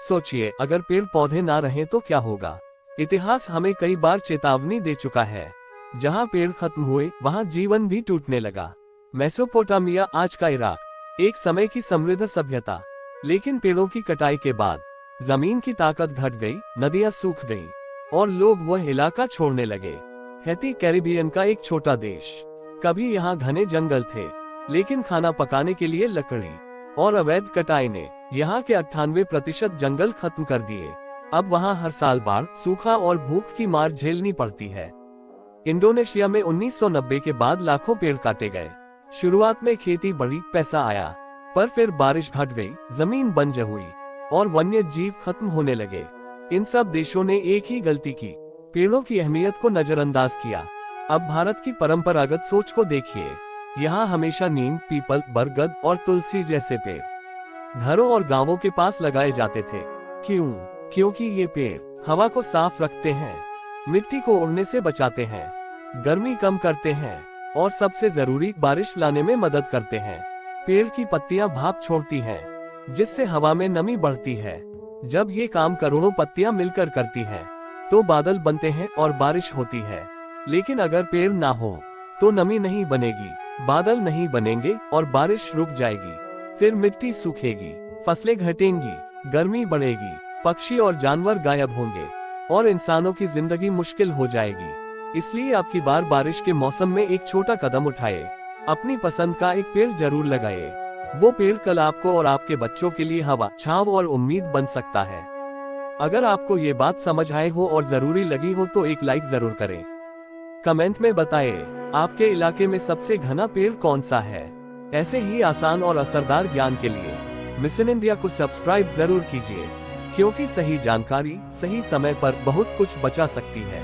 सोचिए, अगर पेड़ पौधे ना रहे तो क्या होगा। इतिहास हमें कई बार चेतावनी दे चुका है। जहाँ पेड़ खत्म हुए वहाँ जीवन भी टूटने लगा। मेसोपोटामिया, आज का इराक, एक समय की समृद्ध सभ्यता, लेकिन पेड़ों की कटाई के बाद जमीन की ताकत घट गई, नदियां सूख गईं और लोग वह इलाका छोड़ने लगे। हैती, कैरिबियन का एक छोटा देश। कभी यहाँ घने जंगल थे, लेकिन खाना पकाने के लिए लकड़ी और अवैध कटाई ने यहाँ के 98% जंगल खत्म कर दिए। अब वहाँ हर साल बाढ़, सूखा और भूख की मार झेलनी पड़ती है। इंडोनेशिया में 1990 के बाद लाखों पेड़ काटे गए। शुरुआत में खेती बढ़ी, पैसा आया, पर फिर बारिश घट गई, जमीन बंजर हुई और वन्य जीव खत्म होने लगे। इन सब देशों ने एक ही गलती की, पेड़ों की अहमियत को नजरअंदाज किया। अब भारत की परंपरागत सोच को देखिए। यहाँ हमेशा नीम, पीपल, बरगद और तुलसी जैसे पेड़ घरों और गांवों के पास लगाए जाते थे। क्यों? क्योंकि ये पेड़ हवा को साफ रखते हैं, मिट्टी को उड़ने से बचाते हैं, गर्मी कम करते हैं और सबसे जरूरी, बारिश लाने में मदद करते हैं। पेड़ की पत्तियां भाप छोड़ती हैं, जिससे हवा में नमी बढ़ती है। जब ये काम करोड़ों पत्तियां मिलकर करती हैं, तो बादल बनते हैं और बारिश होती है। लेकिन अगर पेड़ ना हो तो नमी नहीं बनेगी, बादल नहीं बनेंगे और बारिश रुक जाएगी। फिर मिट्टी सूखेगी, फसलें घटेंगी, गर्मी बढ़ेगी, पक्षी और जानवर गायब होंगे और इंसानों की जिंदगी मुश्किल हो जाएगी। इसलिए अब की बार बारिश के मौसम में एक छोटा कदम उठाए, अपनी पसंद का एक पेड़ जरूर लगाए। वो पेड़ कल आपको और आपके बच्चों के लिए हवा, छांव और उम्मीद बन सकता है। अगर आपको ये बात समझ आए हो और जरूरी लगी हो तो एक लाइक जरूर करें। कमेंट में बताएं आपके इलाके में सबसे घना पेड़ कौन सा है। ऐसे ही आसान और असरदार ज्ञान के लिए मिशन इंडिया को सब्सक्राइब जरूर कीजिए, क्योंकि सही जानकारी सही समय पर बहुत कुछ बचा सकती है।